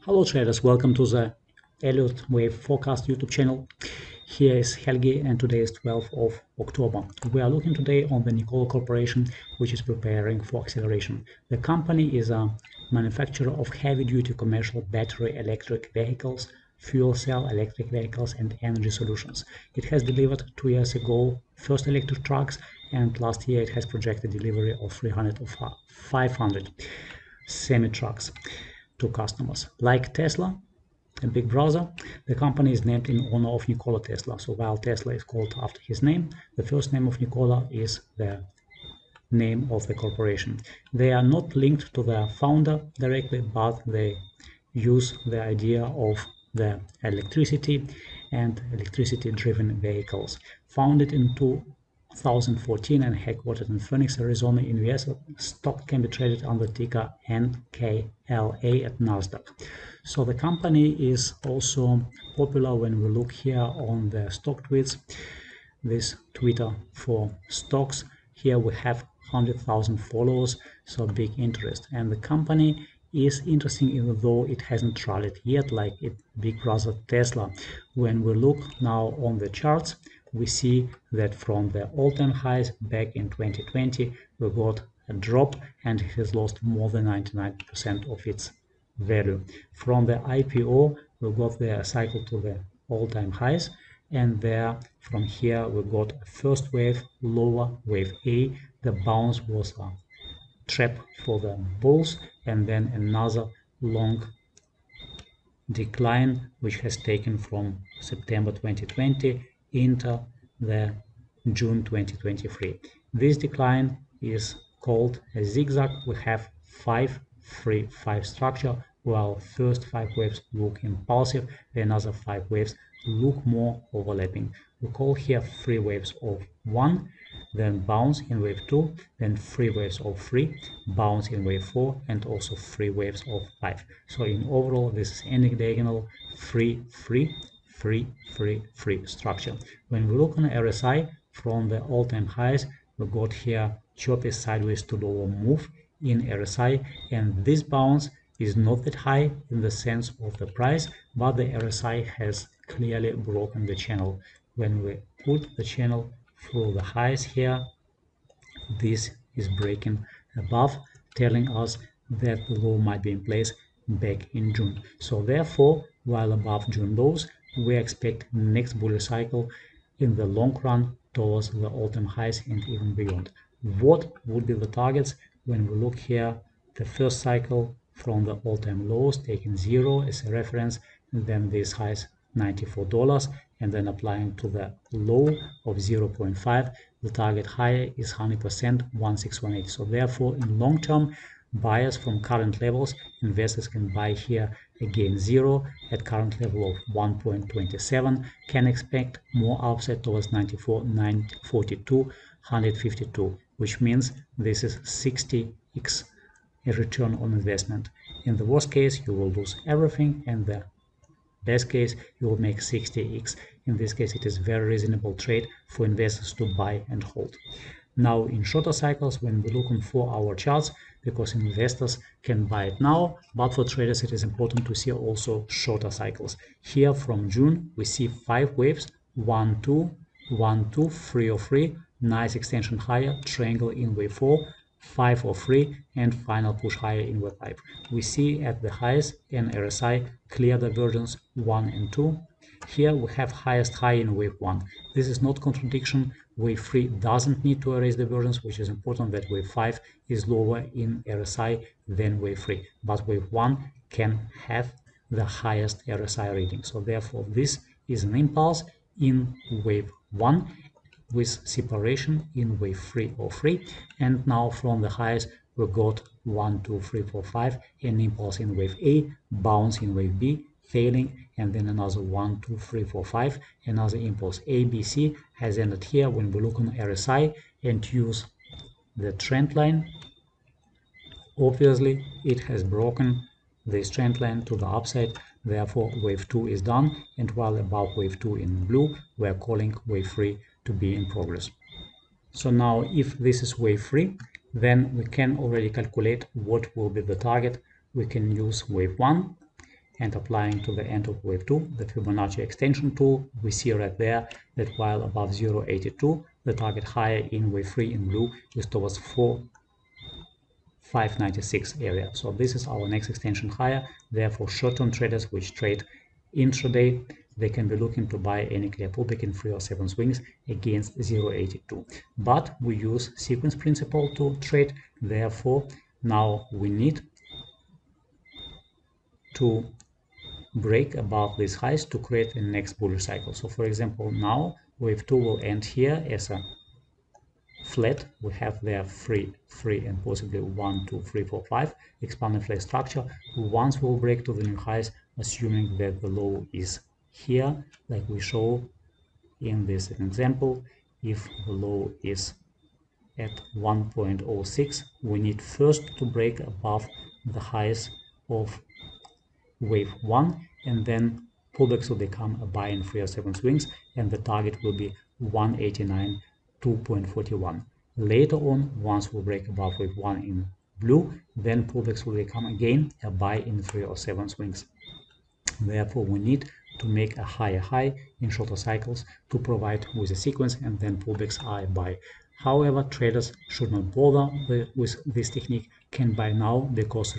Hello traders, welcome to the Elliott Wave Forecast YouTube channel. Here is Helgi and today is 12th of October. We are looking today on the Nikola Corporation, which is preparing for acceleration. The company is a manufacturer of heavy-duty commercial battery electric vehicles, fuel cell electric vehicles and energy solutions. It has delivered 2 years ago first electric trucks, and last year it has projected delivery of 300 or 500 semi-trucks to customers. Like Tesla, a big brother, the company is named in honor of Nikola Tesla. So while Tesla is called after his name, the first name of Nikola is the name of the corporation. They are not linked to the founder directly, but they use the idea of the electricity and electricity-driven vehicles. Founded in 2014 and headquartered in Phoenix, Arizona in US, stock can be traded under ticker NKLA at Nasdaq. So the company is also popular when we look here on the stock tweets, this Twitter for stocks. Here we have 100,000 followers, so big interest. And the company is interesting even though it hasn't rallied yet like its big brother Tesla. When we look now on the charts, we see that from the all-time highs back in 2020, we got a drop and it has lost more than 99% of its value. From the IPO, we got the cycle to the all-time highs, and there from here we got a first wave, lower wave A. The bounce was a trap for the bulls, and then another long decline which has taken from September 2020 into the June 2023. This decline is called a zigzag. We have 5-3-5 structure, while first 5 waves look impulsive, the another 5 waves look more overlapping. We call here 3 waves of 1, then bounce in wave 2, then 3 waves of 3, bounce in wave 4, and also 3 waves of 5. So in overall, this is any diagonal 3-3-3-3-3 structure. When we look on RSI from the all-time highs, we got here choppy sideways to lower move in RSI, and this bounce is not that high in the sense of the price, but the RSI has clearly broken the channel. When we put the channel through the highs here, this is breaking above, telling us that the low might be in place back in June. So therefore, while above June lows, we expect next bullish cycle in the long run towards the all-time highs and even beyond. What would be the targets? When we look here, the first cycle from the all-time lows, taking 0 as a reference, and then this highs $94, and then applying to the low of 0.5, the target high is 100%, 1618. So therefore, in long term, buyers from current levels, investors can buy here again 0 at current level of 1.27, can expect more upside towards 94, 942, 152, which means this is 60x a return on investment. In the worst case, you will lose everything, and the best case, you will make 60x. In this case, it is very reasonable trade for investors to buy and hold. Now, in shorter cycles, when we look on 4-hour charts, because investors can buy it now, but for traders, it is important to see also shorter cycles. Here from June, we see 5 waves, 1, 2, 1, 2, 3 or 3, nice extension higher, triangle in wave 4, 5 or 3, and final push higher in wave 5. We see at the highs and RSI clear divergence 1 and 2. Here we have highest high in wave 1. This is not contradiction. Wave 3 doesn't need to erase divergence, which is important that wave 5 is lower in RSI than wave 3. But wave 1 can have the highest RSI reading. So therefore, this is an impulse in wave 1 with separation in wave 3 or 3, and now from the highs we got 1, 2, 3, 4, 5, an impulse in wave A, bounce in wave B, failing, and then another 1, 2, 3, 4, 5, another impulse A, B, C has ended here. When we look on RSI and use the trend line, obviously it has broken this trend line to the upside. Therefore, wave 2 is done, and while above wave 2 in blue, we are calling wave 3 to be in progress. So now, if this is wave 3, then we can already calculate what will be the target. We can use wave 1 and applying to the end of wave 2 the Fibonacci extension tool, we see right there that while above 0.82, the target higher in wave 3 in blue is towards 4.596 area. So this is our next extension higher. Therefore, short-term traders which trade intraday, they can be looking to buy any clear pullback in 3 or 7 swings against 0.82. But we use sequence principle to trade. Therefore, now we need to break above these highs to create a next bullish cycle. So for example, now wave 2 will end here as a flat. We have there 3 and possibly 1 2 3 4 5 expanded flat structure. Once we'll break to the new highs, assuming that the low is here, like we show in this example, if the low is at 1.06, we need first to break above the highs of wave 1, and then pullbacks will become a buy in 3 or 7 swings, and the target will be 189 2.41. Later on, once we break above wave 1 in blue, then pullbacks will become again a buy in 3 or 7 swings. Therefore, we need to make a higher high in shorter cycles to provide with a sequence, and then pullbacks are a buy. However, traders should not bother with this technique, can buy now because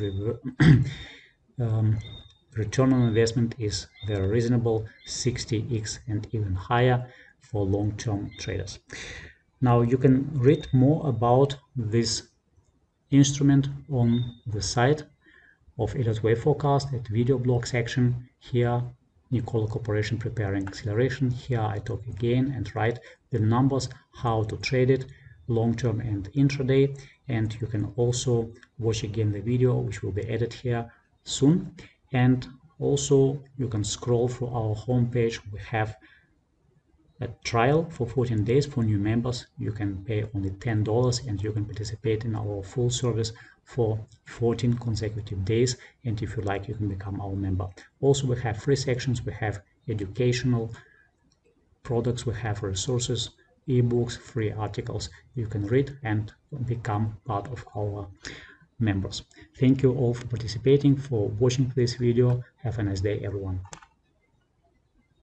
return on investment is very reasonable, 60x and even higher for long-term traders. Now you can read more about this instrument on the site of Elliott Wave Forecast at video blog section. Here, Nikola Corporation preparing acceleration. Here I talk again and write the numbers, how to trade it long-term and intraday. And you can also watch again the video, which will be added here soon. And also you can scroll through our homepage. We have a trial for 14 days for new members. You can pay only $10 and you can participate in our full service for 14 consecutive days, and if you like, you can become our member. Also, we have free sections. We have educational products, we have resources, ebooks, free articles you can read and become part of our members. Thank you all for participating, for watching this video. Have a nice day, everyone.